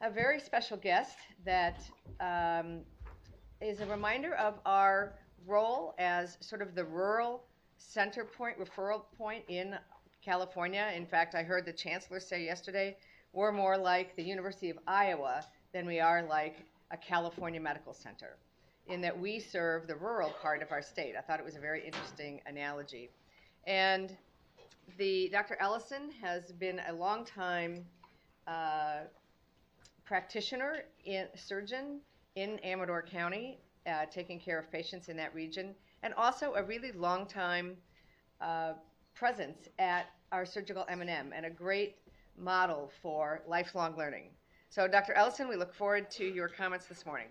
a very special guest that is a reminder of our role as sort of the rural center point, referral point in California. In fact, I heard the chancellor say yesterday, we're more like the University of Iowa than we are like a California medical center, in that we serve the rural part of our state. I thought it was a very interesting analogy. And Dr. Ellyson has been a long time practitioner, surgeon in Amador County, taking care of patients in that region, and also a really long time presence at our surgical M&M and a great model for lifelong learning. So Dr. Ellyson, we look forward to your comments this morning.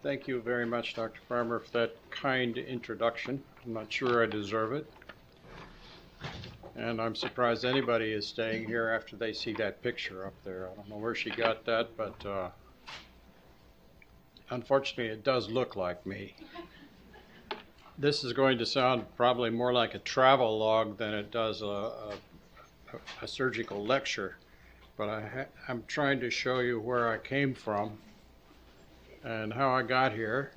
Thank you very much, Dr. Farmer, for that kind introduction. I'm not sure I deserve it. And I'm surprised anybody is staying here after they see that picture up there. I don't know where she got that, but unfortunately it does look like me. This is going to sound probably more like a travel log than it does a surgical lecture, but I'm trying to show you where I came from and how I got here,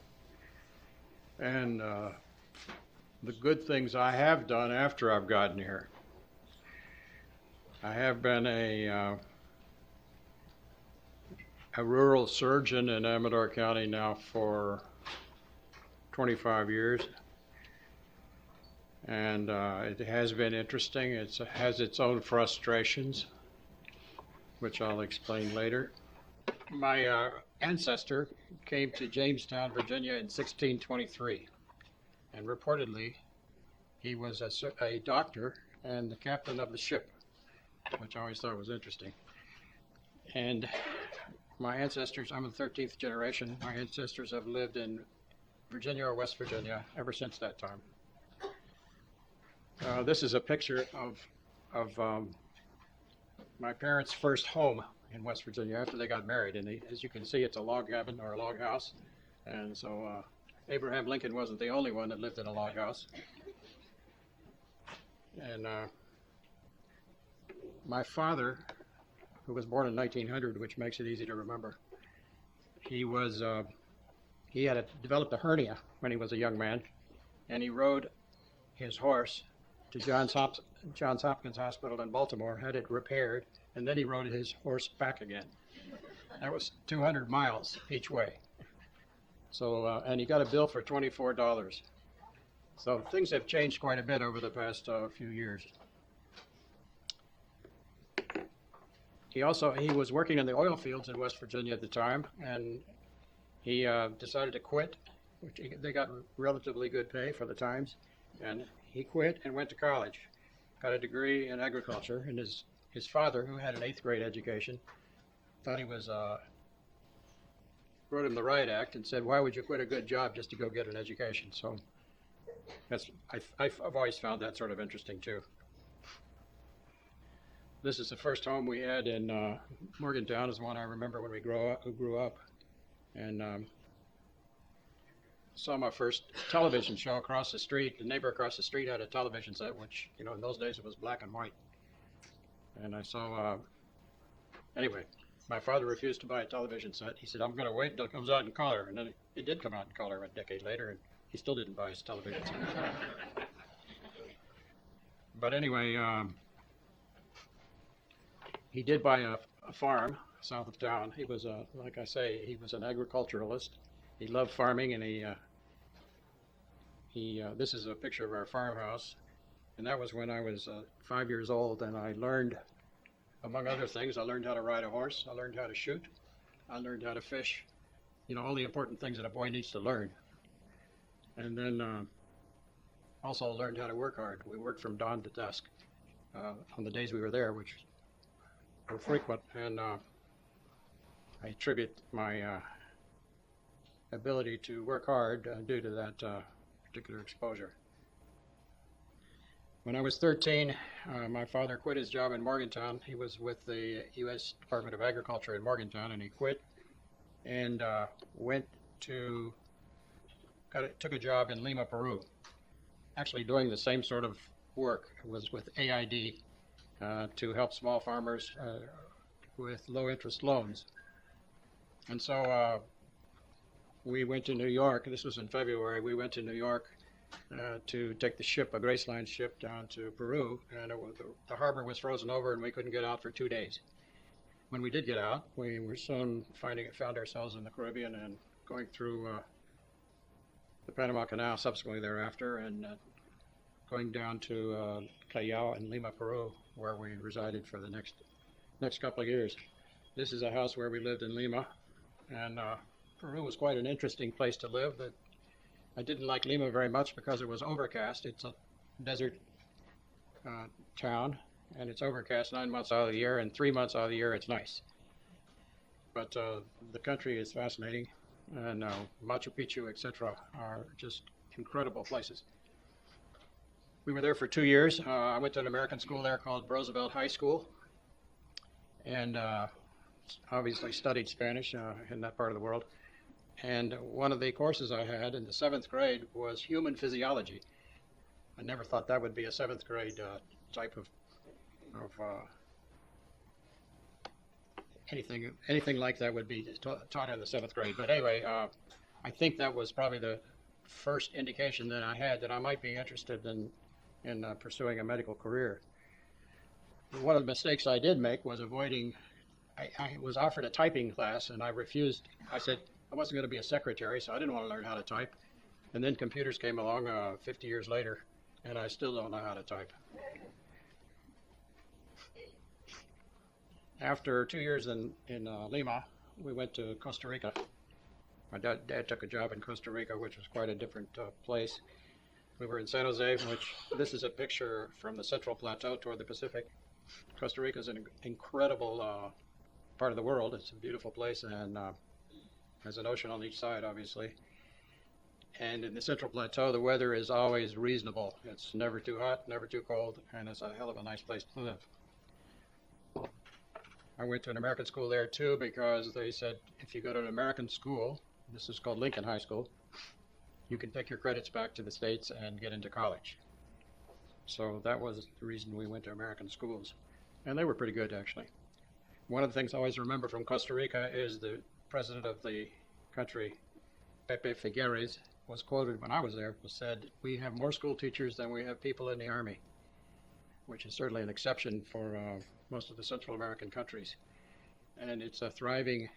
and the good things I have done after I've gotten here. I have been a rural surgeon in Amador County now for 25 years, and it has been interesting. It has its own frustrations, which I'll explain later. My ancestor came to Jamestown, Virginia in 1623, and reportedly he was a doctor and the captain of the ship, which I always thought was interesting. And my ancestors, I'm the 13th generation, my ancestors have lived in Virginia or West Virginia ever since that time. This is a picture of my parents' first home in West Virginia after they got married, and as you can see, it's a log cabin or a log house, and so Abraham Lincoln wasn't the only one that lived in a log house. And my father, who was born in 1900, which makes it easy to remember, he had developed a hernia when he was a young man, and he rode his horse to Johns Hopkins Hospital in Baltimore, had it repaired, and then he rode his horse back again. That was 200 miles each way. So, and he got a bill for $24. So things have changed quite a bit over the past few years. He was working in the oil fields in West Virginia at the time, and he decided to quit, which they got relatively good pay for the times, and he quit and went to college, got a degree in agriculture, and his father, who had an 8th grade education, thought he was, wrote him the riot act and said, why would you quit a good job just to go get an education? So I've always found that sort of interesting too. This is the first home we had in Morgantown, is one I remember when we grew up. And saw my first television show across the street. The neighbor across the street had a television set, which, you know, in those days it was black and white. And I saw, anyway, my father refused to buy a television set. He said, I'm going to wait until it comes out in color. And then it did come out in color a decade later, and he still didn't buy his television set. But anyway, he did buy a farm south of town. He was, like I say, he was an agriculturalist. He loved farming, and this is a picture of our farmhouse, and that was when I was 5 years old, and I learned, among other things, I learned how to ride a horse, I learned how to shoot, I learned how to fish, you know, all the important things that a boy needs to learn. And then also learned how to work hard. We worked from dawn to dusk on the days we were there, which were frequent, and I attribute my ability to work hard due to that particular exposure. When I was 13, my father quit his job in Morgantown. He was with the U.S. Department of Agriculture in Morgantown, and he quit and went to took a job in Lima, Peru. actually doing the same sort of work. It was with AID to help small farmers with low interest loans. And so we went to New York. This was in February. We went to New York to take the ship, a Grace Line ship, down to Peru, and the harbor was frozen over, and we couldn't get out for 2 days. When we did get out, we were soon found ourselves in the Caribbean and going through the Panama Canal subsequently thereafter, and going down to Callao in Lima, Peru, where we resided for the next couple of years. This is a house where we lived in Lima, and Peru was quite an interesting place to live. I didn't like Lima very much because it was overcast. It's a desert town, and it's overcast 9 months out of the year, and 3 months out of the year it's nice. But the country is fascinating, and Machu Picchu, etc., are just incredible places. We were there for 2 years. I went to an American school there called Roosevelt High School, and obviously studied Spanish in that part of the world. And one of the courses I had in the 7th grade was human physiology. I never thought that would be a 7th grade type of anything like that would be taught in the 7th grade. But anyway, I think that was probably the first indication that I had that I might be interested in pursuing a medical career. One of the mistakes I did make was avoiding. I was offered a typing class, and I refused. I said I wasn't going to be a secretary, so I didn't want to learn how to type. And then computers came along 50 years later, and I still don't know how to type. After 2 years in Lima, we went to Costa Rica. My dad took a job in Costa Rica, which was quite a different place. We were in San Jose, which this is a picture from the Central Plateau toward the Pacific. Costa Rica is an incredible part of the world. It's a beautiful place, and has an ocean on each side, obviously. And in the Central Plateau, the weather is always reasonable. It's never too hot, never too cold, and it's a hell of a nice place to live. I went to an American school there too, because they said if you go to an American school, this is called Lincoln High School, you can take your credits back to the States and get into college. So that was the reason we went to American schools. And they were pretty good, actually. One of the things I always remember from Costa Rica is the president of the country, Pepe Figueres, was quoted when I was there, was said, "We have more school teachers than we have people in the army," which is certainly an exception for most of the Central American countries. And it's a thriving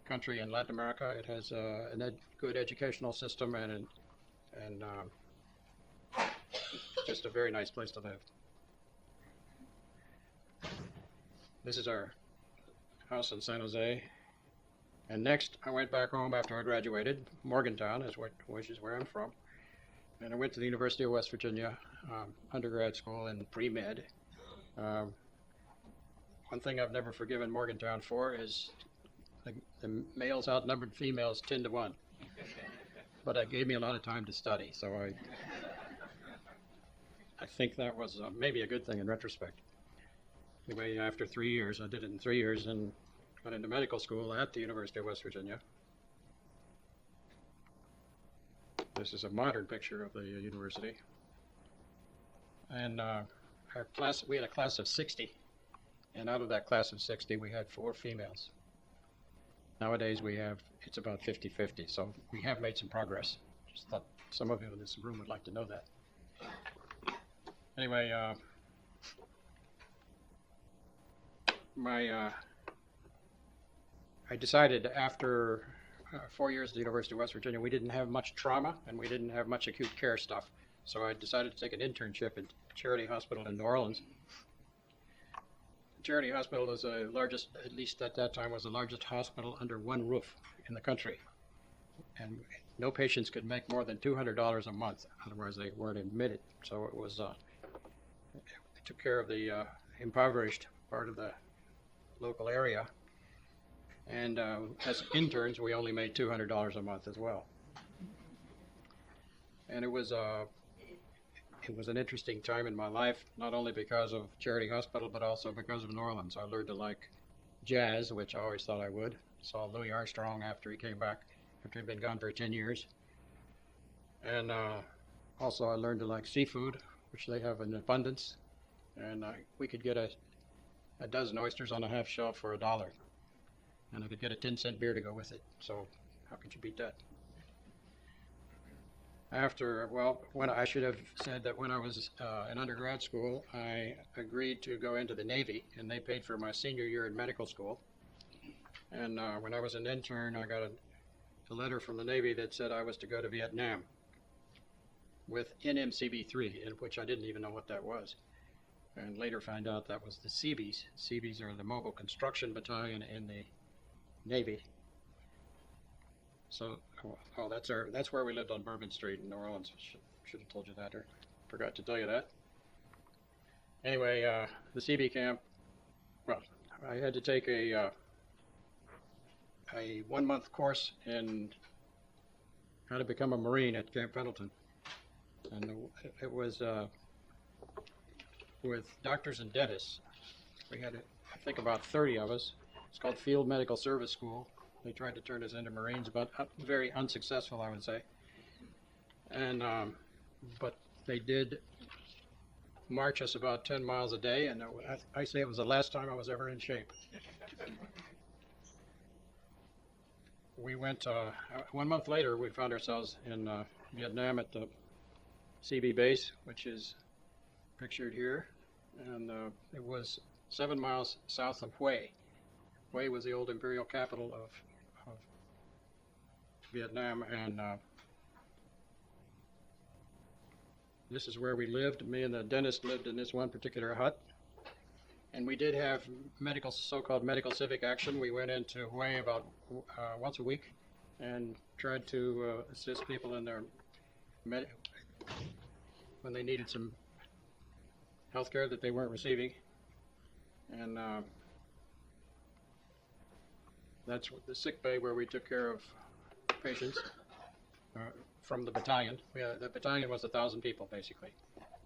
country in Latin America. It has a good educational system and just a very nice place to live. This is our house in San Jose. And next, I went back home after I graduated. Morgantown which is where I'm from. And I went to the University of West Virginia, undergrad school in pre-med. One thing I've never forgiven Morgantown for is the males outnumbered females 10 to 1. But it gave me a lot of time to study, so I think that was maybe a good thing in retrospect. Anyway, after 3 years, I did it in 3 years and got into medical school at the University of West Virginia. This is a modern picture of the university. And we had a class of 60. And out of that class of 60, we had 4 females. Nowadays, it's about 50-50, so we have made some progress. Just thought some of you in this room would like to know that. Anyway, I decided after 4 years at the University of West Virginia, we didn't have much trauma and we didn't have much acute care stuff. So I decided to take an internship at Charity Hospital in New Orleans. Charity Hospital is the largest, at least at that time, was the largest hospital under one roof in the country. And no patients could make more than $200 a month, otherwise they weren't admitted. So it was, it took care of the impoverished part of the local area. And as interns, we only made $200 a month as well. And it was an interesting time in my life, not only because of Charity Hospital, but also because of New Orleans. I learned to like jazz, which I always thought I would. Saw Louis Armstrong after he came back, after he'd been gone for 10 years. And Also, I learned to like seafood, which they have in abundance. And we could get a dozen oysters on a half shell for $1. And I could get a 10-cent beer to go with it. So how could you beat that? When I should have said that when I was in undergrad school, I agreed to go into the Navy, and they paid for my senior year in medical school. And when I was an intern, I got a letter from the Navy that said I was to go to Vietnam with NMCB-3, in which I didn't even know what that was. And later found out that was the Seabees. Seabees are the Mobile Construction Battalion in the Navy. So, that's where we lived on Bourbon Street in New Orleans. Should have told you that, or forgot to tell you that. Anyway, the CB camp. Well, I had to take a 1-month course in how to become a Marine at Camp Pendleton, and it was with doctors and dentists. We had, I think, about 30 of us. It's called Field Medical Service School. They tried to turn us into Marines, but very unsuccessful, I would say. And but they did march us about 10 miles a day, and I say it was the last time I was ever in shape. We went 1 month later. We found ourselves in Vietnam at the CB base, which is pictured here, and it was 7 miles south of Hue. Hue was the old imperial capital of Vietnam, and this is where we lived. Me and the dentist lived in this one particular hut, and we did have so-called medical civic action. We went into Hue about once a week and tried to assist people in their when they needed some health care that they weren't receiving. And that's the sick bay where we took care of patients from the battalion. The battalion was 1,000 people, basically.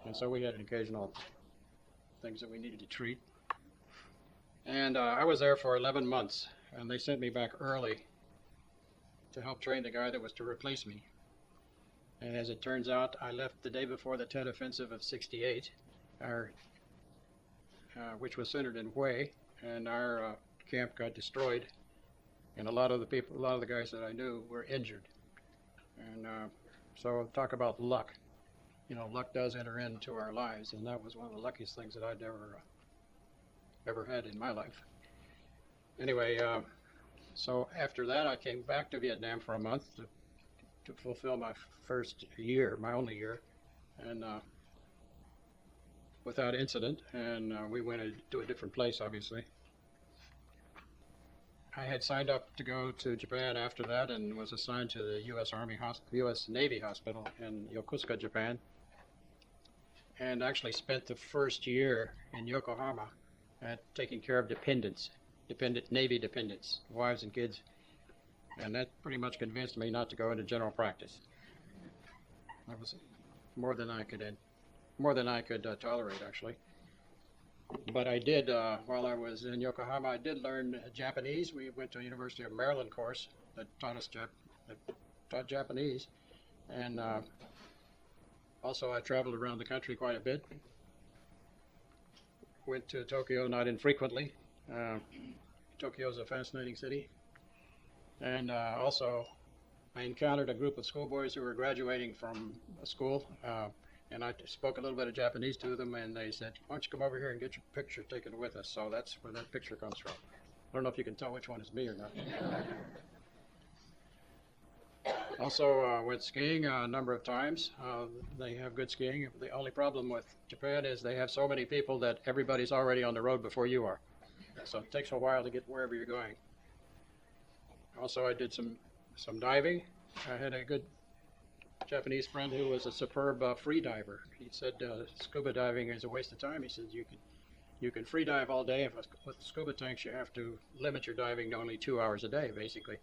And so we had occasional things that we needed to treat. And I was there for 11 months, and they sent me back early to help train the guy that was to replace me. And as it turns out, I left the day before the Tet Offensive of '68, which was centered in Hue, and our camp got destroyed. And a lot of the guys that I knew were injured. And so talk about luck. You know, luck does enter into our lives, and that was one of the luckiest things that I'd ever had in my life. Anyway, so after that, I came back to Vietnam for a month to fulfill my first year, my only year, and without incident. And we went to a different place, obviously. I had signed up to go to Japan after that and was assigned to the U.S. Navy Hospital in Yokosuka, Japan, and actually spent the first year in Yokohama taking care of Navy dependents, wives and kids, and that pretty much convinced me not to go into general practice. That was more than I could tolerate, actually. But I did, while I was in Yokohama, I did learn Japanese. We went to a University of Maryland course that taught Japanese. And also I traveled around the country quite a bit. Went to Tokyo not infrequently. Tokyo is a fascinating city. And also I encountered a group of schoolboys who were graduating from a school. And I spoke a little bit of Japanese to them, and they said, "Why don't you come over here and get your picture taken with us?" So that's where that picture comes from. I don't know if you can tell which one is me or not. Also went skiing a number of times. They have good skiing. The only problem with Japan is they have so many people that everybody's already on the road before you are. So it takes a while to get wherever you're going. Also, I did some diving. I had a good Japanese friend who was a superb free diver. He said scuba diving is a waste of time. He said you can free dive all day. With scuba tanks, you have to limit your diving to only 2 hours a day, basically.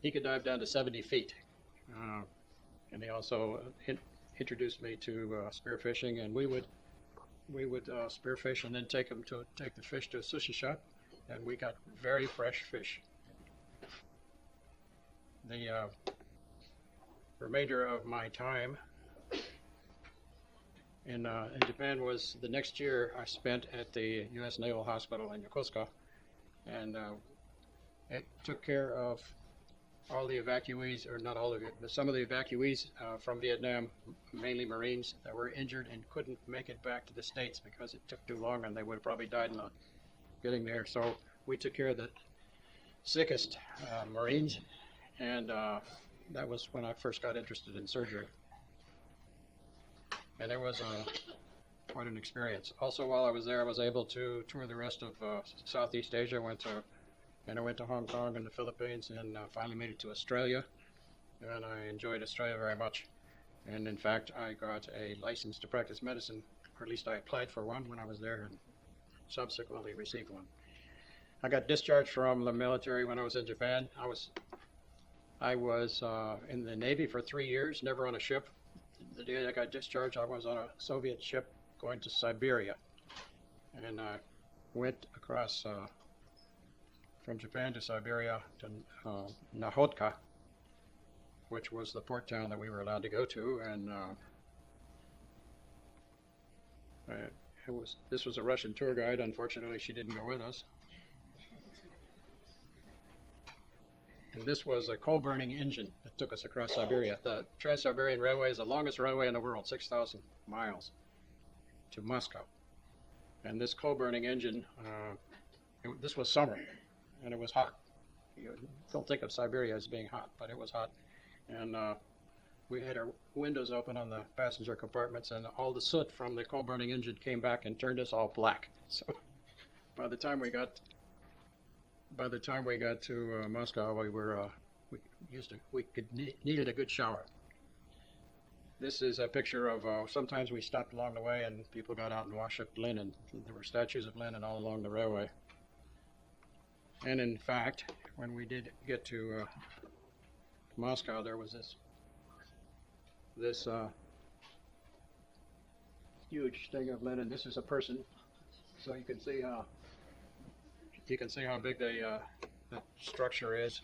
He could dive down to 70 feet. And he also introduced me to spearfishing, and we would spearfish and then take the fish to a sushi shop, and we got very fresh fish. The remainder of my time in Japan was the next year I spent at the U.S. Naval Hospital in Yokosuka, and it took care of all the evacuees, or not all of it, but some of the evacuees from Vietnam, mainly Marines, that were injured and couldn't make it back to the States because it took too long and they would have probably died in getting there. So we took care of the sickest Marines, and that was when I first got interested in surgery. And it was quite an experience. Also, while I was there, I was able to tour the rest of Southeast Asia. I went to Hong Kong and the Philippines, and finally made it to Australia. And I enjoyed Australia very much. And in fact, I got a license to practice medicine, or at least I applied for one when I was there, and subsequently received one. I got discharged from the military when I was in Japan. I was in the Navy for 3 years, never on a ship. The day I got discharged, I was on a Soviet ship going to Siberia, and I went across from Japan to Siberia to Nahodka, which was the port town that we were allowed to go to, and this was a Russian tour guide. Unfortunately, she didn't go with us. And this was a coal-burning engine that took us across Siberia. The Trans-Siberian Railway is the longest railway in the world, 6,000 miles to Moscow. And this coal-burning engine, this was summer, and it was hot. You don't think of Siberia as being hot, but it was hot. And we had our windows open on the passenger compartments, and all the soot from the coal-burning engine came back and turned us all black. So by the time we got to Moscow, we needed a good shower. This is a picture of sometimes we stopped along the way and people got out and washed up Lenin. There were statues of Lenin all along the railway. And in fact, when we did get to Moscow, there was this huge thing of Lenin. This is a person, so you can see how big the structure is,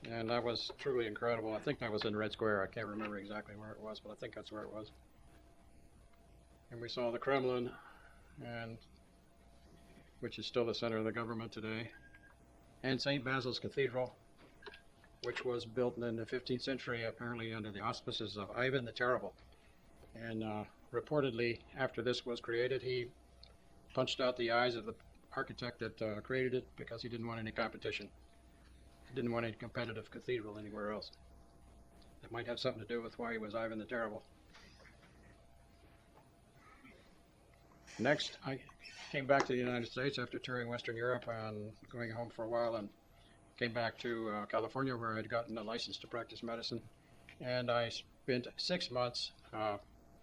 and that was truly incredible. I think that was in Red Square. I can't remember exactly where it was, but I think that's where it was. And we saw the Kremlin, which is still the center of the government today, and St. Basil's Cathedral, which was built in the 15th century, apparently under the auspices of Ivan the Terrible. And reportedly, after this was created, he punched out the eyes of the architect that created it because he didn't want any competition. He didn't want any competitive cathedral anywhere else. That might have something to do with why he was Ivan the Terrible. Next, I came back to the United States after touring Western Europe and going home for a while, and came back to California, where I'd gotten a license to practice medicine. And I spent 6 months, I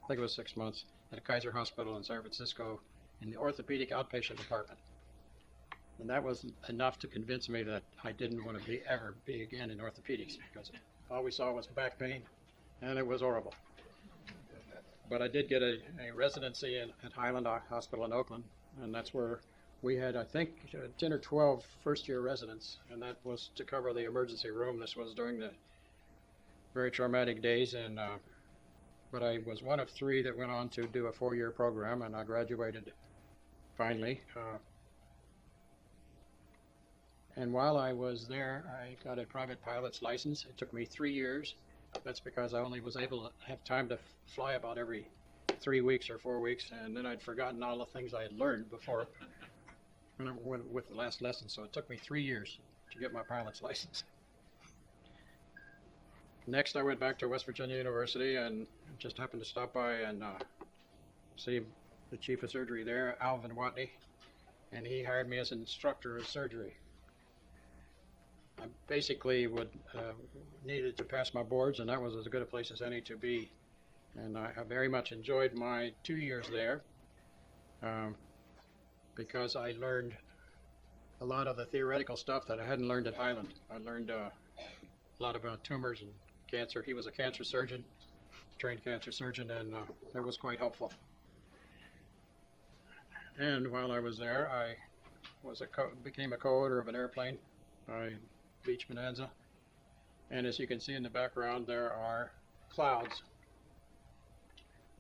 think it was 6 months, at a Kaiser Hospital in San Francisco in the orthopedic outpatient department. And that was enough to convince me that I didn't want to ever be again in orthopedics, because all we saw was back pain, and it was horrible. But I did get a residency at Highland Hospital in Oakland, and that's where we had, I think, 10 or 12 first-year residents, and that was to cover the emergency room. This was during the very traumatic days, and but I was one of 3 that went on to do a 4-year program, and I graduated finally. And while I was there, I got a private pilot's license. It took me 3 years. That's because I only was able to have time to fly about every 3 weeks or 4 weeks, and then I'd forgotten all the things I had learned before when I went with the last lesson. So it took me 3 years to get my pilot's license. Next, I went back to West Virginia University and just happened to stop by and see the chief of surgery there, Alvin Watney, and he hired me as an instructor of surgery. I basically needed to pass my boards, and that was as good a place as any to be. And I very much enjoyed my 2 years there because I learned a lot of the theoretical stuff that I hadn't learned at Highland. I learned a lot about tumors and cancer. He was a cancer surgeon, trained cancer surgeon, and that was quite helpful. And while I was there, I became a co-owner of an airplane by Beach Bonanza. And as you can see in the background, there are clouds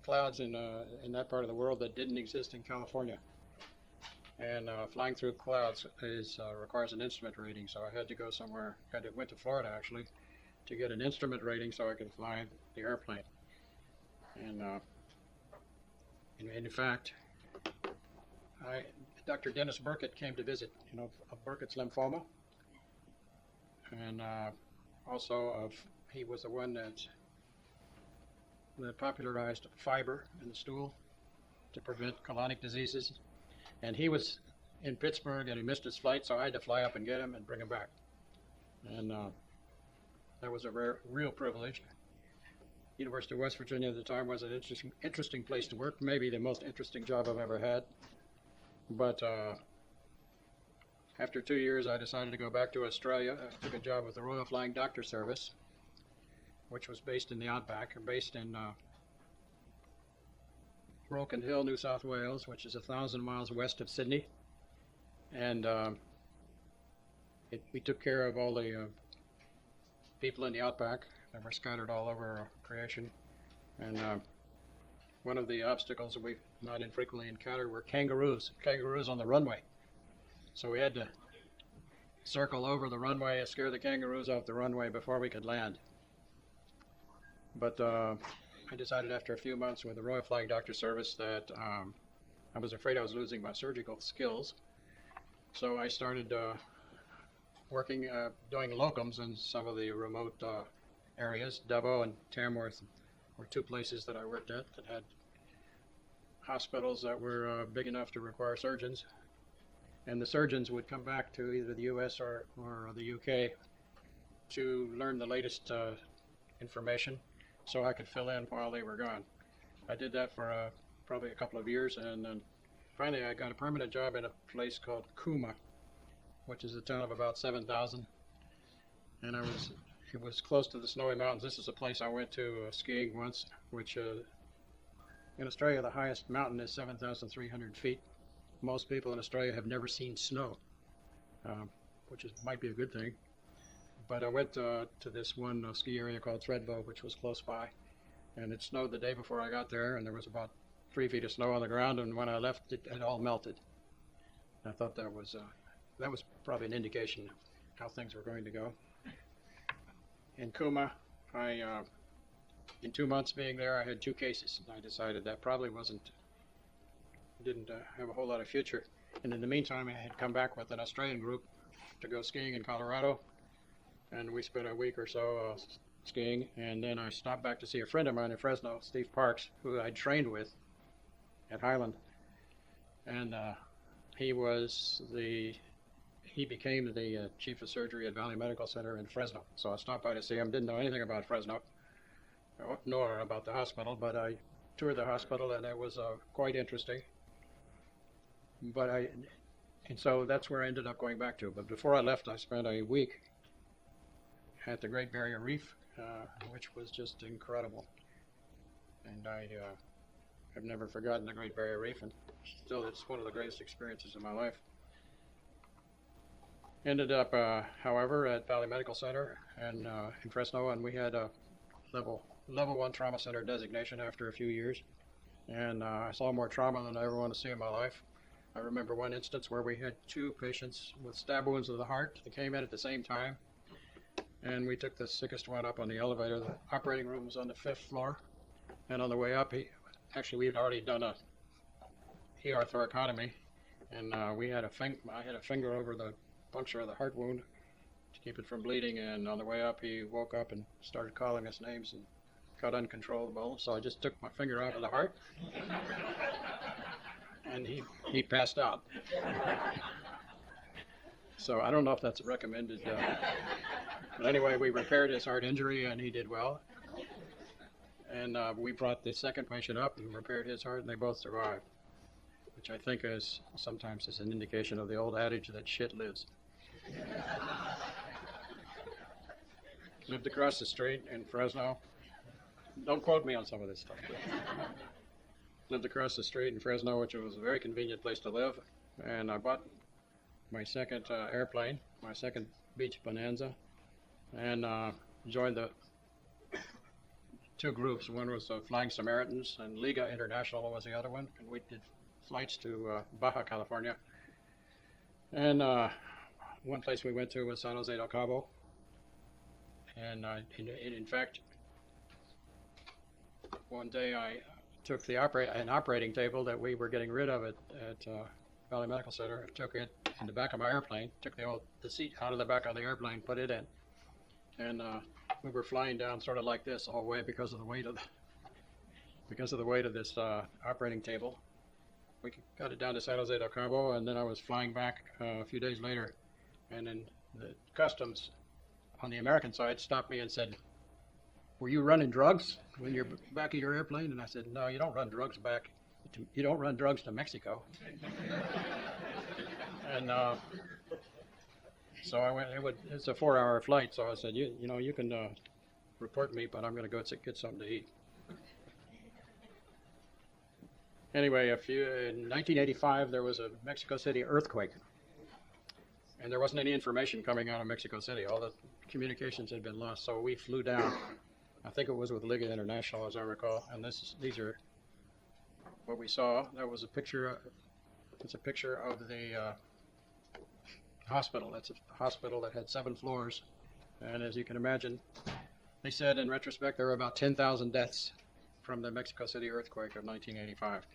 clouds in that part of the world that didn't exist in California. And flying through clouds requires an instrument rating, so I had to go somewhere. Went to Florida actually to get an instrument rating so I could fly the airplane. And in fact, Dr. Denis Burkitt came to visit, of Burkitt's lymphoma, and also he was the one that popularized fiber in the stool to prevent colonic diseases. And he was in Pittsburgh and he missed his flight, so I had to fly up and get him and bring him back. And that was a real privilege. University of West Virginia at the time was an interesting place to work, maybe the most interesting job I've ever had. But after 2 years, I decided to go back to Australia. I took a job with the Royal Flying Doctor Service, which was based in the Outback, based in Broken Hill, New South Wales, which is 1,000 miles west of Sydney. And we took care of all the people in the Outback that were scattered all over creation. And one of the obstacles that we not infrequently encountered were kangaroos on the runway. So we had to circle over the runway and scare the kangaroos off the runway before we could land. But I decided after a few months with the Royal Flying Doctor Service that I was afraid I was losing my surgical skills. So I started working, doing locums in some of the remote areas. Dubbo and Tamworth were two places that I worked at that had hospitals that were big enough to require surgeons. And the surgeons would come back to either the US or the UK to learn the latest information so I could fill in while they were gone. I did that for probably a couple of years, and then finally I got a permanent job in a place called Cooma, which is a town of about 7,000. And it was close to the Snowy Mountains. This is a place I went to skiing once, which in Australia the highest mountain is 7,300 feet. Most people in Australia have never seen snow, which might be a good thing. But I went to this one ski area called Thredbo, which was close by, and it snowed the day before I got there, and there was about 3 feet of snow on the ground, and when I left, it had all melted. I thought that was probably an indication of how things were going to go. In Cooma, in 2 months being there, I had 2 cases, and I decided that probably didn't have a whole lot of future. And in the meantime, I had come back with an Australian group to go skiing in Colorado, and we spent a week or so skiing, and then I stopped back to see a friend of mine in Fresno, Steve Parks, who I'd trained with at Highland, and he became the chief of surgery at Valley Medical Center in Fresno. So I stopped by to see him. Didn't know anything about Fresno, nor about the hospital, but I toured the hospital, and it was quite interesting. And so that's where I ended up going back to. But before I left, I spent a week at the Great Barrier Reef, which was just incredible. And I've never forgotten the Great Barrier Reef, and still it's one of the greatest experiences of my life. Ended up, however, at Valley Medical Center and in Fresno, and we had a level 1 trauma center designation after a few years. And I saw more trauma than I ever want to see in my life. I remember one instance where we had 2 patients with stab wounds of the heart that came in at the same time. And we took the sickest one up on the elevator. The operating room was on the 5th floor. And on the way up, we had already done a ER thoracotomy. And I had a finger over the puncture of the heart wound to keep it from bleeding. And on the way up, he woke up and started calling us names and got uncontrollable. So I just took my finger out of the heart. And he passed out. So I don't know if that's recommended. But anyway, we repaired his heart injury, and he did well. And we brought the second patient up and repaired his heart, and they both survived, which I think sometimes is an indication of the old adage that shit lives. Lived across the street in Fresno. Don't quote me on some of this stuff. Lived across the street in Fresno, which was a very convenient place to live. And I bought my second airplane, my second Beach Bonanza, and joined the two groups. One was Flying Samaritans, and Liggett International was the other one. And we did flights to Baja California. And one place we went to was San Jose del Cabo. And in fact, one day I took an operating table that we were getting rid of at Valley Medical Center. I took it in the back of my airplane, took the seat out of the back of the airplane, put it in. And we were flying down sort of like this all the way because of the weight of this operating table. We got it down to San Jose del Cabo, and then I was flying back a few days later, and then the customs on the American side stopped me and said, "Were you running drugs when you're back of your airplane?" And I said, "No, you don't run drugs back. You don't run drugs to Mexico." And so I went. It's a 4-hour flight, so I said, "You can report me, but I'm going to go get something to eat." Anyway, in 1985, there was a Mexico City earthquake, and there wasn't any information coming out of Mexico City. All the communications had been lost, so we flew down. I think it was with Liggett International, as I recall. And these are what we saw. That was a picture. It's a picture of the hospital. That's a hospital that had 7 floors, and as you can imagine, they said in retrospect there were about 10,000 deaths from the Mexico City earthquake of 1985.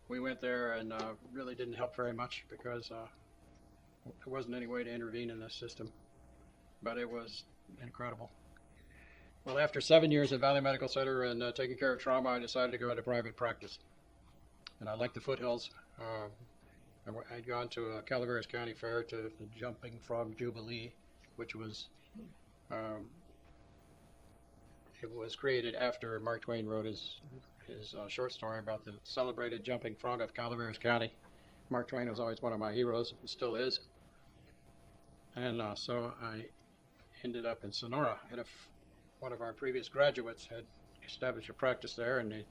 We went there and really didn't help very much because there wasn't any way to intervene in this system, but it was incredible. Well, after 7 years at Valley Medical Center and taking care of trauma, I decided to go into private practice. And I liked the foothills. I'd gone to Calaveras County Fair to the Jumping Frog Jubilee, which was it was created after Mark Twain wrote his short story about the celebrated jumping frog of Calaveras County. Mark Twain was always one of my heroes, and still is. And so I ended up in Sonora. One of our previous graduates had established a practice there, and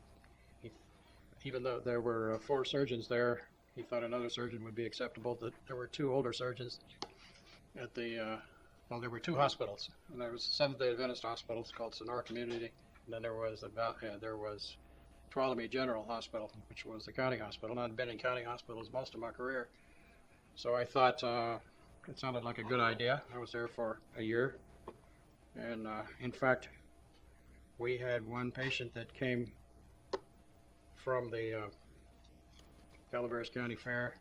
even though there were 4 surgeons there, he thought another surgeon would be acceptable. There were 2 older surgeons at there were 2 hospitals. And there was the Seventh-day Adventist hospital called Sonora Community, and then there was Tuolumne General Hospital, which was the county hospital. I'd been in county hospitals most of my career, so I thought it sounded like a good idea. I was there for a year, and in fact, we had one patient that came from the Calaveras County Fair.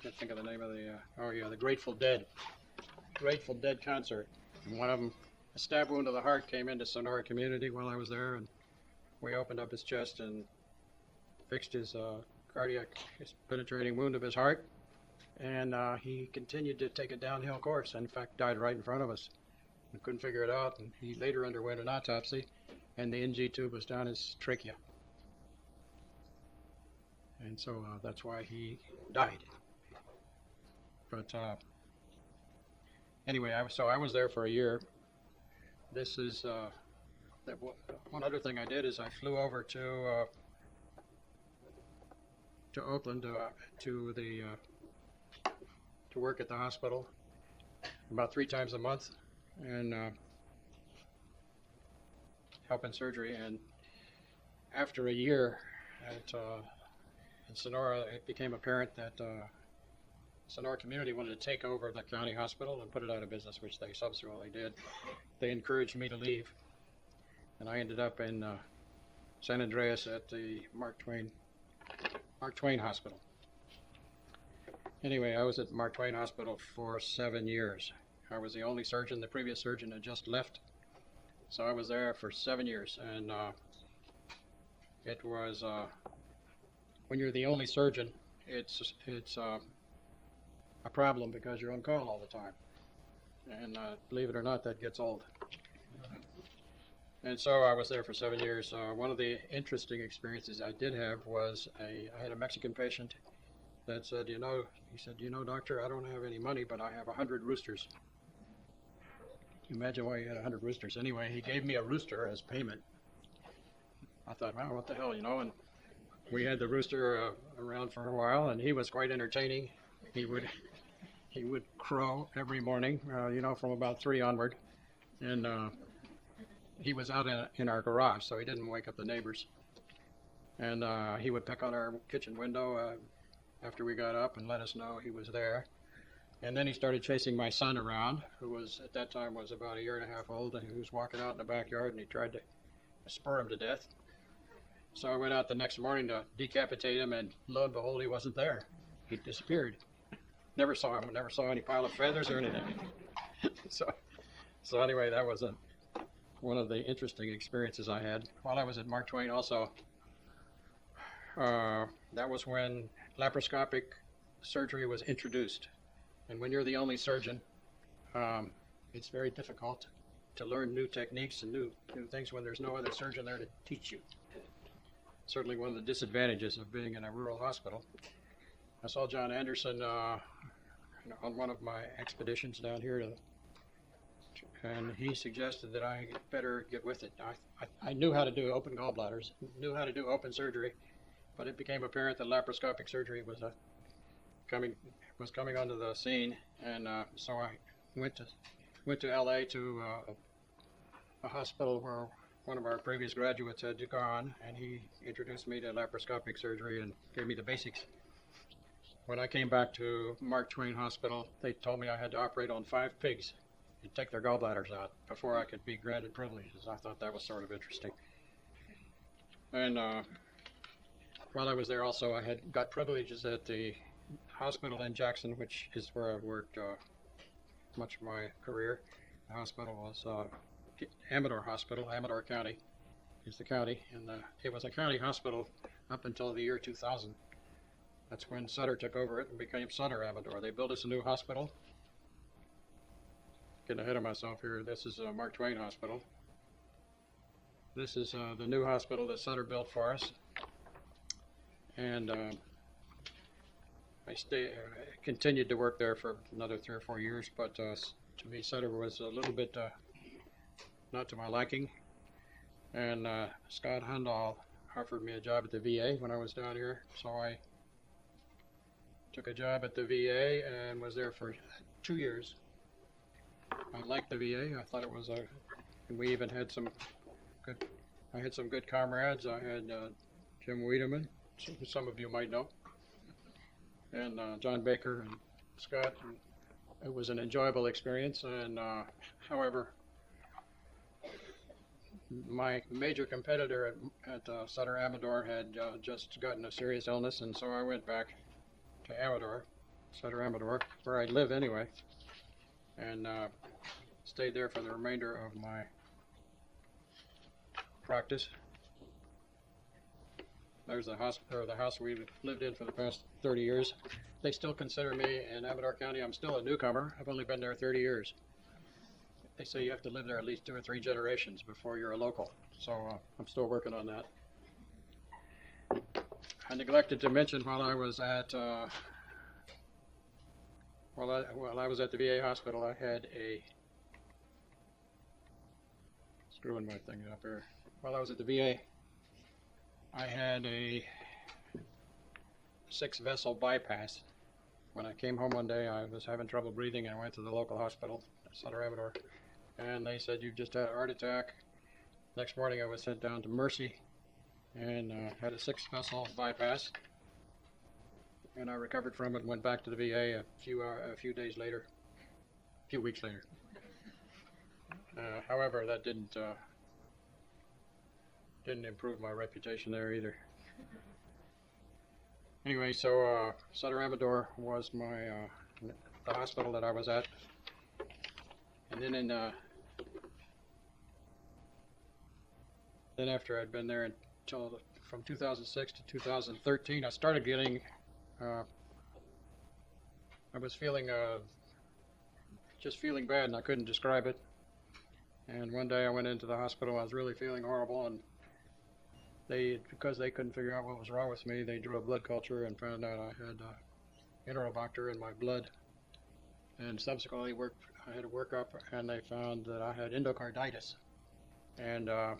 Can't think of the name of the Grateful Dead concert. And one of them, a stab wound to the heart, came into Sonora Community while I was there, and we opened up his chest and fixed his penetrating wound of his heart, and he continued to take a downhill course, and in fact died right in front of us. We couldn't figure it out, and he later underwent an autopsy, and the NG tube was down his trachea. And so that's why he died. But anyway, I was there for a year. This is one other thing I did is I flew over to Oakland to work at the hospital about 3 times a month and help in surgery. And after a year in Sonora, it became apparent that Sonora Community wanted to take over the county hospital and put it out of business, which they subsequently did. They encouraged me to leave, and I ended up in San Andreas at the Mark Twain Hospital. Anyway, I was at Mark Twain Hospital for 7 years. I was the only surgeon. The previous surgeon had just left, so I was there for 7 years, and it was when you're the only surgeon, it's a problem because you're on call all the time, and believe it or not, that gets old. And so I was there for 7 years. One of the interesting experiences I did have was I had a Mexican patient that said, he said, doctor, I don't have any money, but I have 100 roosters. Can you imagine why he had 100 roosters? Anyway, he gave me a rooster as payment. I thought, wow, what the hell, and we had the rooster around for a while, and he was quite entertaining. He would he would crow every morning, from about 3 onward. And he was out in our garage, so he didn't wake up the neighbors. And he would peck on our kitchen window after we got up and let us know he was there. And then he started chasing my son around, who was at that time was about 1.5 years old, and he was walking out in the backyard, and he tried to spur him to death. So I went out the next morning to decapitate him, and lo and behold, he wasn't there. He disappeared. Never saw him. Never saw any pile of feathers or anything. So anyway, that was one of the interesting experiences I had. While I was at Mark Twain also, that was when laparoscopic surgery was introduced. And when you're the only surgeon, it's very difficult to learn new techniques and new things when there's no other surgeon there to teach you. Certainly one of the disadvantages of being in a rural hospital. I saw John Anderson on one of my expeditions down here, and he suggested that I better get with it. I knew how to do open gallbladders, knew how to do open surgery, but it became apparent that laparoscopic surgery was coming onto the scene, and so I went to L.A. to a hospital where one of our previous graduates had gone, and he introduced me to laparoscopic surgery and gave me the basics. When I came back to Mark Twain Hospital, they told me I had to operate on 5 pigs and take their gallbladders out before I could be granted privileges. I thought that was sort of interesting. And while I was there also, I had got privileges at the hospital in Jackson, which is where I worked much of my career. The hospital was Amador Hospital. Amador County is the county, and it was a county hospital up until the year 2000. That's when Sutter took over it and became Sutter Amador. They built us a new hospital. Getting ahead of myself here. This is Mark Twain Hospital. This is the new hospital that Sutter built for us. And I continued to work there for another 3 or 4 years, but to me, Sutter was a little bit not to my liking. And Scott Hundahl offered me a job at the VA when I was down here, so I took a job at the VA and was there for 2 years. I liked the VA. I thought it was and we even had some good comrades. I had Jim Wiedemann, who some of you might know, and John Baker and Scott. And it was an enjoyable experience, and however, my major competitor at Sutter Amador had just gotten a serious illness, and so I went back to Amador, Sutter Amador, where I live anyway, and stayed there for the remainder of my practice. There's the house we lived in for the past 30 years. They still consider me in Amador County. I'm still a newcomer. I've only been there 30 years. They say you have to live there at least 2 or 3 generations before you're a local. So I'm still working on that. I neglected to mention while I was at the VA hospital, I had a screwing my thing up here. While I was at the VA, I had a 6-vessel bypass. When I came home one day, I was having trouble breathing, and I went to the local hospital, Sutter Amador, and they said, "You've just had a heart attack." Next morning, I was sent down to Mercy and had a 6-vessel bypass, and I recovered from it and went back to the VA a few weeks later. However, that didn't improve my reputation there either. Anyway, so Sutter Amador was the hospital that I was at, and then then after I'd been there until from 2006 to 2013, I started getting. I was feeling just feeling bad, and I couldn't describe it. And one day I went into the hospital. I was really feeling horrible, and because they couldn't figure out what was wrong with me, they drew a blood culture and found out I had Enterobacter in my blood. And subsequently, I had a workup, and they found that I had endocarditis. And I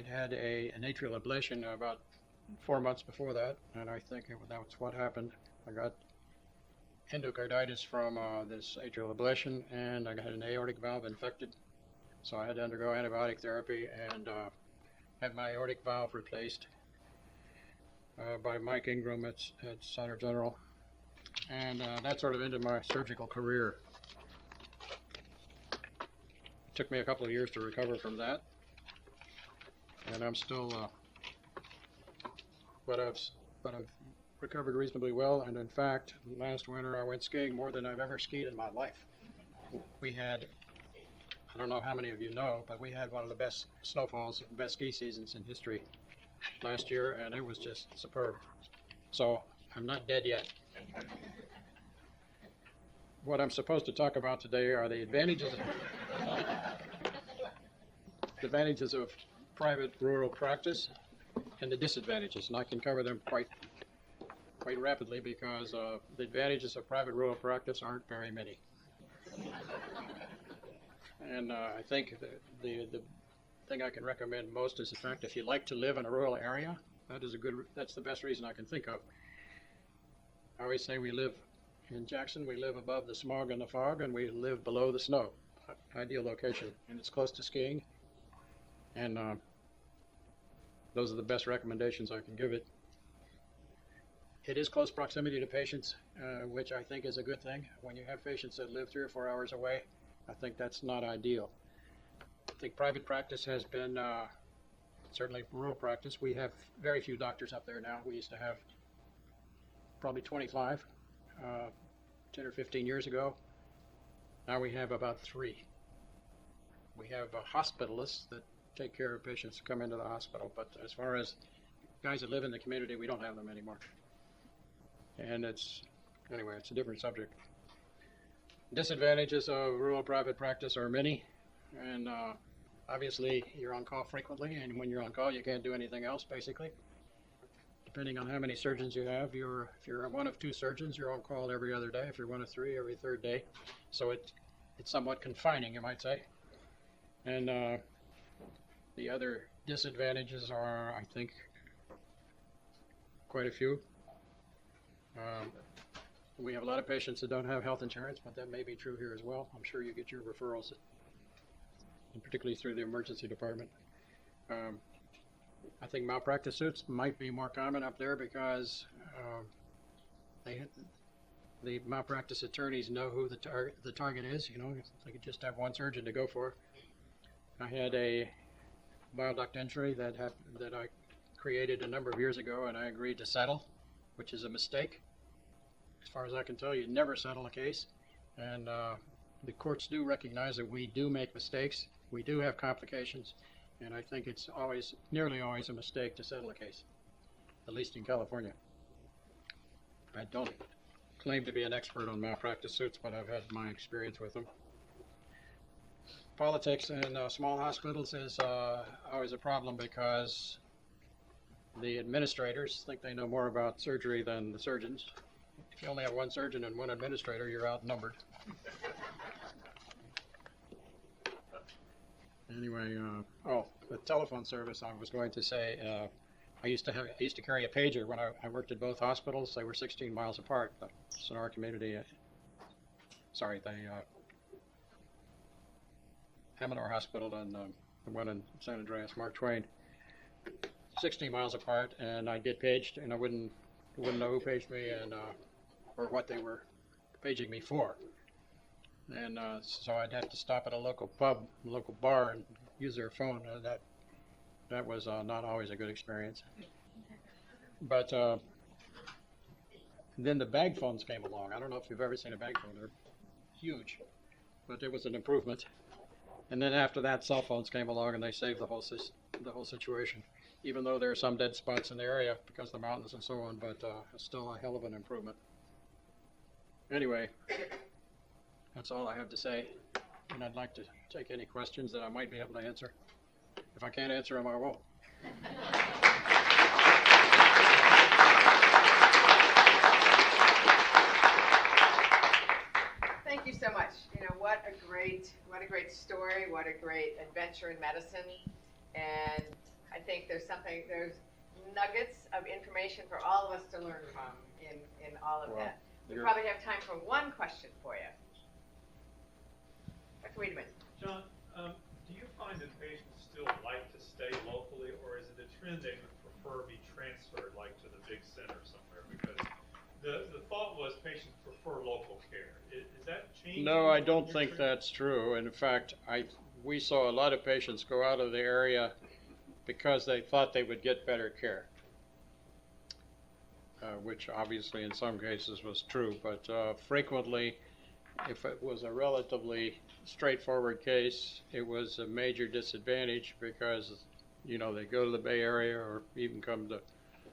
had an atrial ablation about 4 months before that, and I think that was what happened. I got endocarditis from this atrial ablation, and I had an aortic valve infected. So I had to undergo antibiotic therapy and have my aortic valve replaced by Mike Ingram at Center General. And that sort of ended my surgical career. It took me a couple of years to recover from that. And I'm still, but I've recovered reasonably well. And in fact, last winter I went skiing more than I've ever skied in my life. We had, I don't know how many of you know, but we had one of the best snowfalls, best ski seasons in history last year, and it was just superb. So I'm not dead yet. What I'm supposed to talk about today are the advantages of private rural practice and the disadvantages, and I can cover them quite rapidly because the advantages of private rural practice aren't very many. And I think the thing I can recommend most is the fact if you like to live in a rural area, that's the best reason I can think of. I always say we live in Jackson, we live above the smog and the fog, and we live below the snow. Ideal location, and it's close to skiing, and those are the best recommendations I can give it. It is close proximity to patients, which I think is a good thing. When you have patients that live 3 or 4 hours away, I think that's not ideal. I think private practice has been, certainly rural practice, we have very few doctors up there now. We used to have probably 25, 10 or 15 years ago. Now we have about 3. We have hospitalists that take care of patients who come into the hospital, but as far as guys that live in the community, we don't have them anymore. And anyway, it's a different subject. Disadvantages of rural private practice are many, and obviously you're on call frequently, and when you're on call you can't do anything else basically. Depending on how many surgeons you have, if you're one of 2 surgeons, you're on call every other day. If you're one of 3, every 3rd day. So it's somewhat confining, you might say. And the other disadvantages are, I think, quite a few. We have a lot of patients that don't have health insurance, but that may be true here as well. I'm sure you get your referrals, and particularly through the emergency department. I think malpractice suits might be more common up there because the malpractice attorneys know who the target is. You know, they could just have one surgeon to go for. I had a bile duct injury that I created a number of years ago, and I agreed to settle, which is a mistake. As far as I can tell, you never settle a case, and the courts do recognize that we do make mistakes. We do have complications, and I think it's nearly always a mistake to settle a case, at least in California. I don't claim to be an expert on malpractice suits, but I've had my experience with them. Politics in small hospitals is always a problem because the administrators think they know more about surgery than the surgeons. If you only have one surgeon and one administrator, you're outnumbered. Anyway, the telephone service, I was going to say, I used to carry a pager when I worked at both hospitals. They were 16 miles apart. The Sonora community, the Amador Hospital and the one in San Andreas, Mark Twain, 16 miles apart, and I'd get paged, and I wouldn't know who paged me and or what they were paging me for. And so I'd have to stop at a local bar, and use their phone. That was not always a good experience. But then the bag phones came along. I don't know if you've ever seen a bag phone. They're huge, but it was an improvement. And then after that, cell phones came along, and they saved the whole situation. Even though there are some dead spots in the area because of the mountains and so on, but it's still a hell of an improvement. Anyway, that's all I have to say, and I'd like to take any questions that I might be able to answer. If I can't answer them, I won't. Thank you so much. You know, what a great story, what a great adventure in medicine. And I think there's nuggets of information for all of us to learn from in all of that. We probably have time for one question for you. Dr. Wiedemann. John, do you find that patients still like to stay locally, or is it a trend they would prefer be transferred, like to the big center somewhere? Because the thought was patients prefer local care. Is that changing? No, I don't think that's true. In fact, we saw a lot of patients go out of the area because they thought they would get better care, which obviously in some cases was true, but frequently, if it was a relatively straightforward case, it was a major disadvantage because, you know, they go to the Bay Area or even come to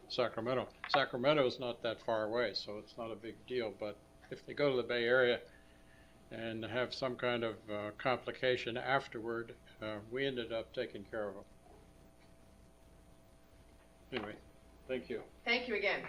Sacramento. Sacramento is not that far away, so it's not a big deal, but if they go to the Bay Area and have some kind of complication afterward, we ended up taking care of them. Anyway, thank you. Thank you again.